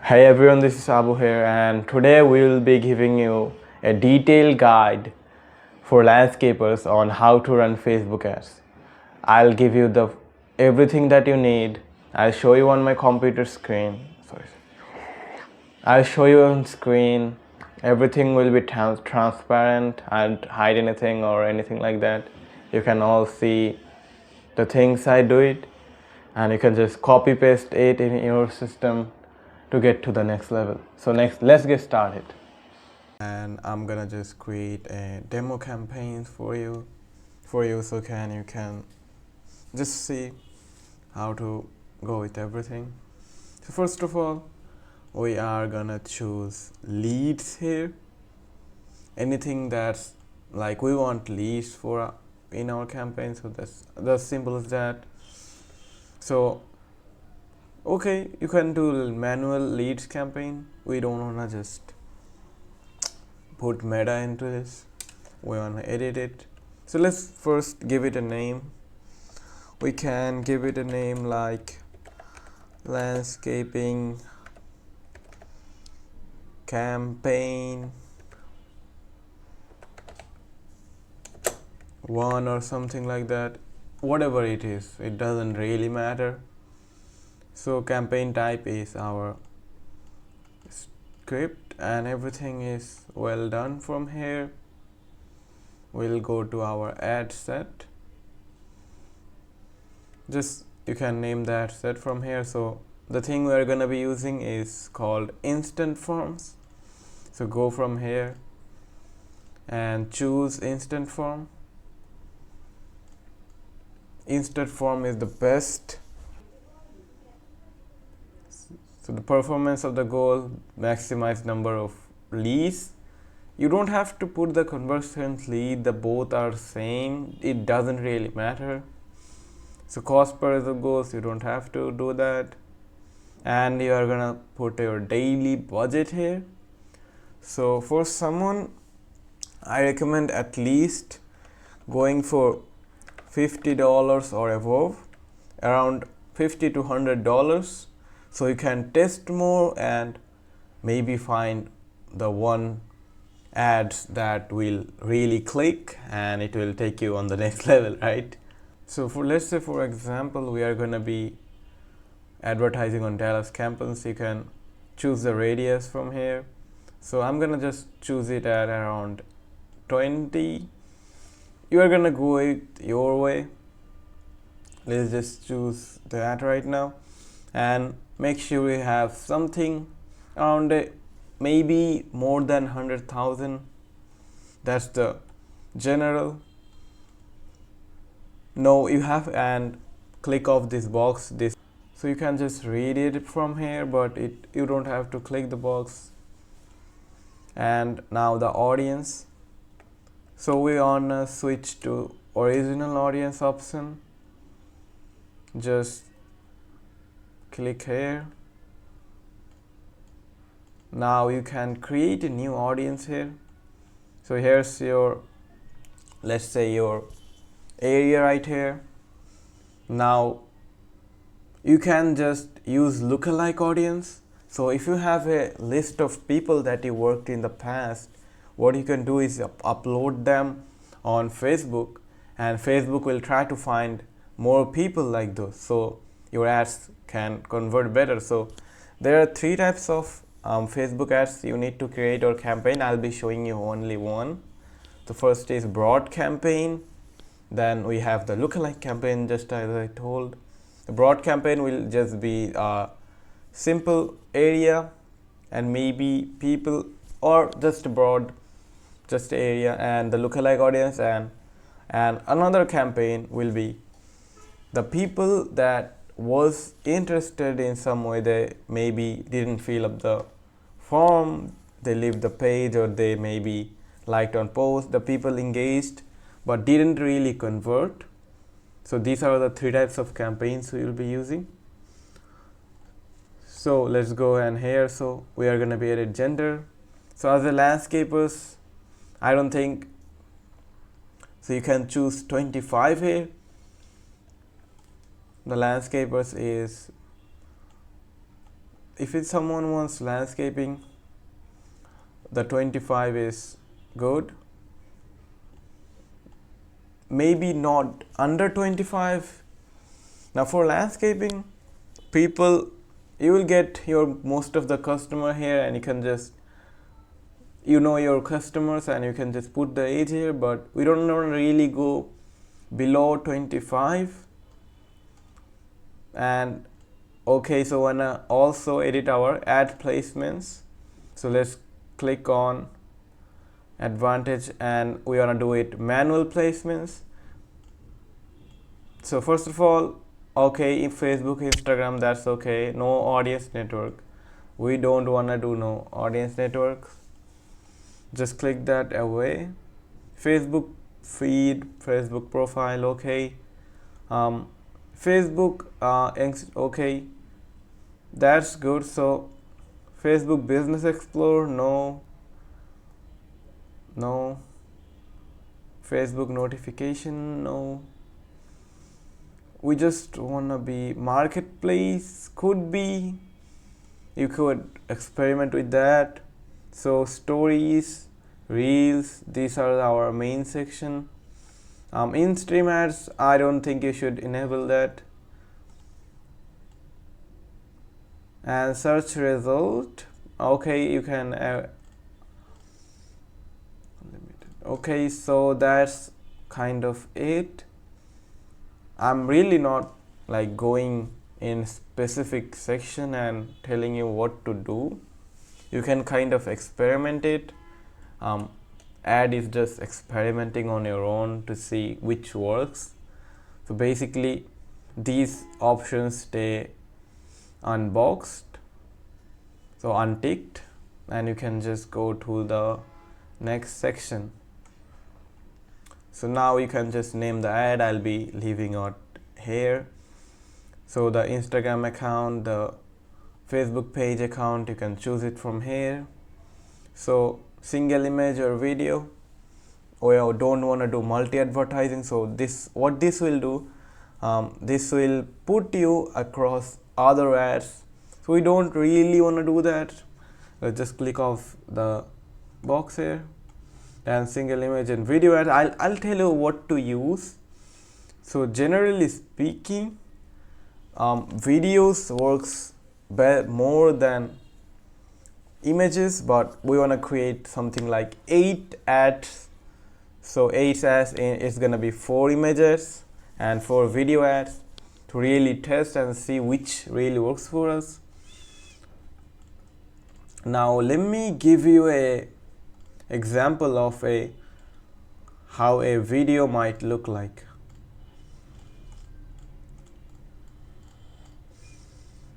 Hey everyone, this is Abu here, and today we will be giving you a detailed guide for landscapers on how to run Facebook ads. I'll give you the everything that you need. I'll show you on my computer screen. I'll show you on screen. Everything will be transparent. I won't hide anything or anything like that. You can all see the things I do it, and you can just copy paste it in your system to get to the next level. So let's get started. And I'm gonna just create a demo campaign for you so you can just see how to go with everything. So first of all, we are gonna choose leads here. Anything that's like we want leads for in our campaign, so that's as simple as that. So okay, you can do manual leads campaign. We don't wanna just put meta into this. We wanna edit it. So let's first give it a name. We can give it a name like landscaping campaign 1 or something like that. Whatever it is, it doesn't really matter. So campaign type is our script, and everything is well done. From here we'll go to our ad set. Just you can name the ad set from here. So the thing we are going to be using is called instant forms. So go from here and choose instant form. Instant form is the best. So the performance of the goal, maximize number of leads. You don't have to put the conversions lead, the both are same, it doesn't really matter. So cost per the goals, you don't have to do that. And you are gonna put your daily budget here. So for someone, I recommend at least going for $50 or above, around $50 to $100. So you can test more and maybe find the one ads that will really click and it will take you on the next level, right? So for let's say for example we are going to be advertising on Dallas campus. You can choose the radius from here. So I'm gonna just choose it at around 20. You are gonna go it your way. Let's just choose that right now and make sure we have something around maybe more than 100,000. That's the general. No, you have, and click off this box, this, so you can just read it from here, but you don't have to click the box. And now the audience. So we wanna switch to original audience option. Just click here. Now you can create a new audience here. So here's your, let's say your area right here. Now you can just use lookalike audience. So if you have a list of people that you worked in the past, what you can do is upload them on Facebook, and Facebook will try to find more people like those, so your ads can convert better. So there are 3 types of Facebook ads you need to create or campaign. I'll be showing you only one. The first is broad campaign, then we have the lookalike campaign, just as I told. The broad campaign will just be a simple area and maybe people, or just broad, just area, and the lookalike audience, and another campaign will be the people that was interested in some way. They maybe didn't fill up the form, they leave the page, or they maybe liked on post. The people engaged but didn't really convert. So these are the 3 types of campaigns we will be using. So let's go and here. So we are going to be at gender. So as a landscapers, I don't think so. You can choose 25 here. The landscapers is if it's someone wants landscaping, the 25 is good. Maybe not under 25. Now for landscaping, people, you will get your most of the customer here, and you can just, you know, your customers, and you can just put the age here, but we don't really go below 25. And okay, so wanna also edit our ad placements. So let's click on advantage, and we wanna do it manual placements. So first of all, okay, if Facebook, Instagram, that's okay. No audience network. We don't wanna do no audience network. Just click that away. Facebook feed, Facebook profile, okay. Facebook, okay, that's good. So Facebook Business Explorer, no. Facebook notification, no. We just wanna be marketplace, could be, you could experiment with that. So stories, reels, these are our main section. In-stream ads, I don't think you should enable that. And search result, okay, you can okay, so that's kind of it. I'm really not like going in specific section and telling you what to do. You can kind of experiment it. Ad is just experimenting on your own to see which works. So basically these options stay unboxed, so unticked, and you can just go to the next section. So now you can just name the ad. I'll be leaving out here. So the Instagram account, the Facebook page account, you can choose it from here. So single image or video, or you don't want to do multi-advertising. So what this will do, this will put you across other ads. So we don't really want to do that. Let's just click off the box here. And single image and video ad, I'll tell you what to use. So generally speaking, videos works more than images, but we want to create something like 8 ads. So 8 ads is gonna be 4 images and 4 video ads to really test and see which really works for us. Now let me give you a example of how a video might look like.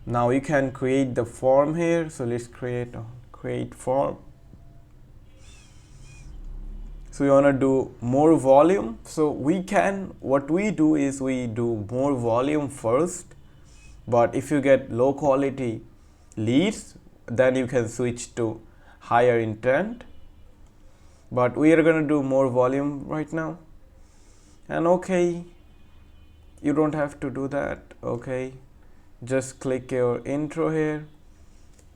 Now you can create the form here. So let's create form. So you want to do more volume. So what we do is we do more volume first, but if you get low quality leads, then you can switch to higher intent. But we are going to do more volume right now. And okay, you don't have to do that. Okay, just click your intro here,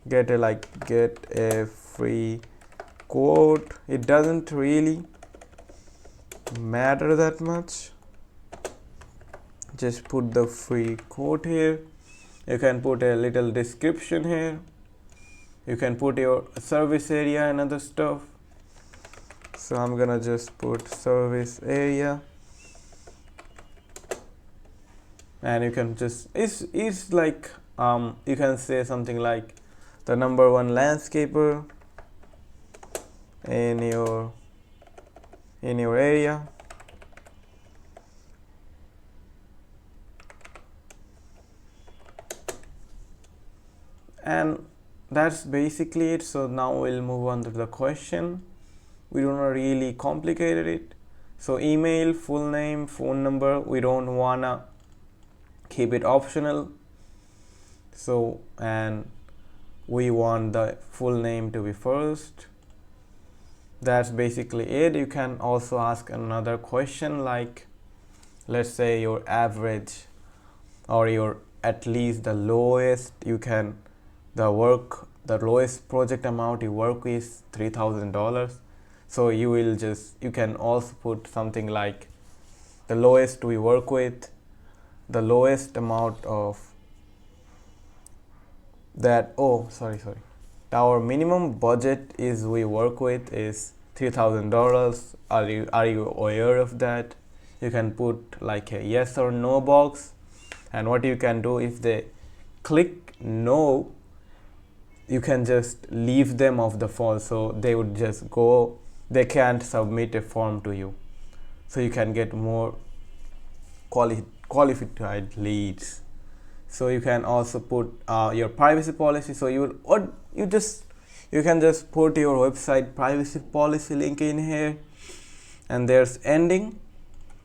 get a free quote. It doesn't really matter that much. Just put the free quote here. You can put a little description here. You can put your service area and other stuff. So I'm gonna just put service area, and you can just it's like you can say something like the #1 landscaper in your area. And that's basically it. So now we'll move on to the question. We don't really complicate it. So email, full name, phone number, we don't wanna keep it optional. So, and we want the full name to be first. That's basically it. You can also ask another question like, let's say your average or your at least the lowest. You can the lowest project amount you work is $3,000. So you can also put something like the lowest we work with, the lowest amount of that. Oh, sorry. Our minimum budget is we work with is $3,000. Are you aware of that? You can put like a yes or no box, and what you can do, if they click no, you can just leave them off the form, so they would just go, they can't submit a form to you, so you can get more qualified leads. So you can also put your privacy policy. So you can just put your website privacy policy link in here, and there's ending.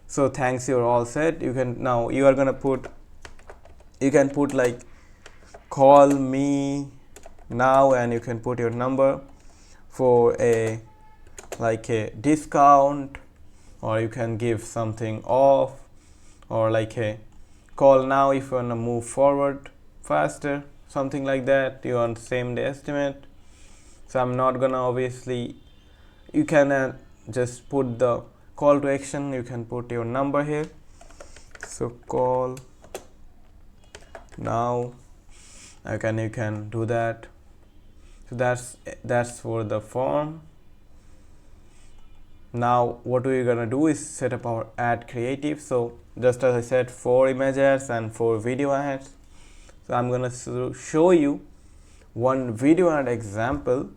So thanks, you're all set. You can put like call me now, and you can put your number for a discount, or you can give something off, or like a call now if you want to move forward faster, something like that. You want same day estimate. So I'm not gonna, obviously you can just put the call to action. You can put your number here, so call now. You can do that. So that's for the form. Now what we're gonna do is set up our ad creative. So just as I said, 4 image ads and 4 video ads. So I'm gonna show you one video ad example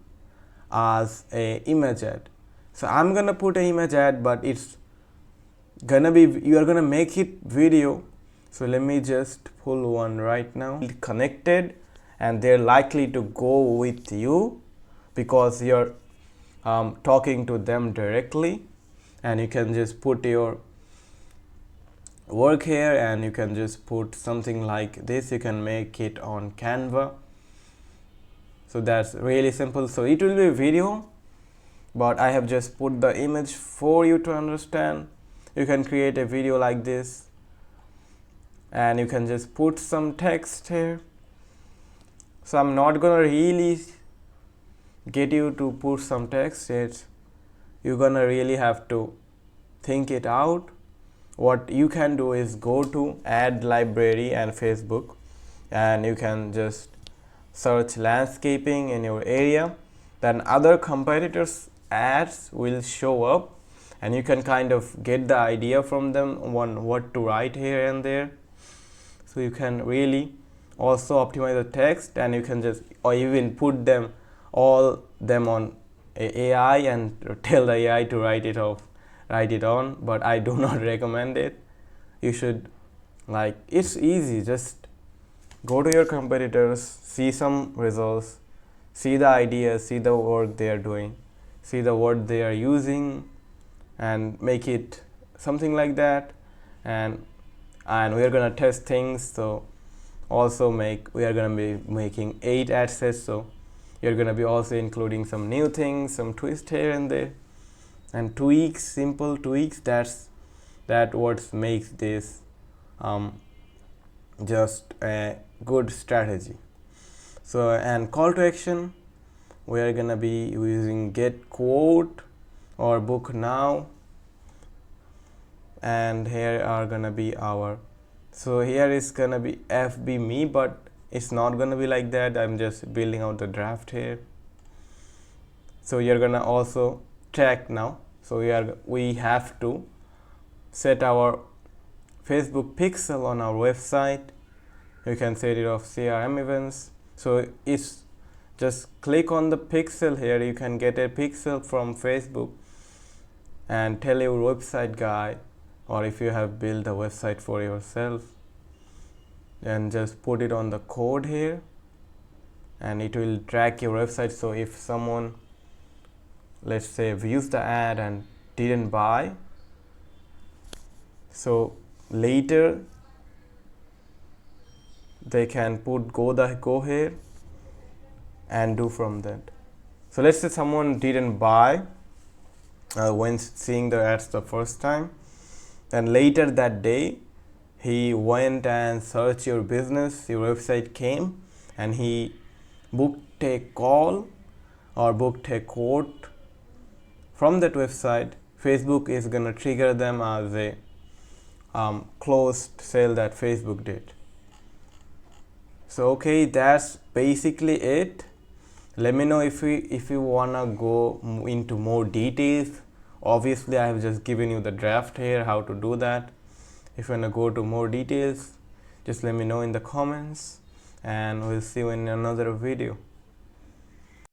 as a image ad. So I'm gonna put an image ad, but it's gonna be, you are gonna make it video. So let me just pull one right now. Connected, and they're likely to go with you because you're talking to them directly. And you can just put your work here, and you can just put something like this. You can make it on Canva. So that's really simple. So it will be a video, but I have just put the image for you to understand. You can create a video like this, and you can just put some text here. So I'm not gonna really get you to put some text. You're gonna really have to think it out. What you can do is go to ad library and Facebook, and you can just search landscaping in your area. Then other competitors ads will show up, and you can kind of get the idea from them on what to write here and there. So you can really also optimize the text, and you can just, or even put them on AI and tell the AI to write it on, but I do not recommend it. You should, it's easy, just go to your competitors, see some results, see the ideas, see the work they are doing, see the word they are using, and make it something like that. And we are gonna test things. So also we are gonna be making 8 ad sets. So you're gonna be also including some new things, some twist here and there, and tweaks, simple tweaks. That what makes this just a good strategy. So, and call to action, we are gonna be using get quote or book now, and here are gonna be our, so here is gonna be FB me, but it's not gonna be like that. I'm just building out the draft here. So you're gonna also track now. So we have to set our Facebook pixel on our website. You can set it off CRM events. So it's just click on the pixel here. You can get a pixel from Facebook and tell your website guy, or if you have built a website for yourself, then just put it on the code here, and it will track your website. So if someone, let's say, views the ad and didn't buy, so later they can put go here and do from that. So let's say someone didn't buy when seeing the ads the first time, then later that day he went and searched your business, your website came, and he booked a call or booked a quote from that website, Facebook is going to trigger them as a closed sale that Facebook did. So okay, that's basically it. Let me know if you wanna go into more details. Obviously I have just given you the draft here how to do that. If you wanna go to more details, just let me know in the comments, and we'll see you in another video.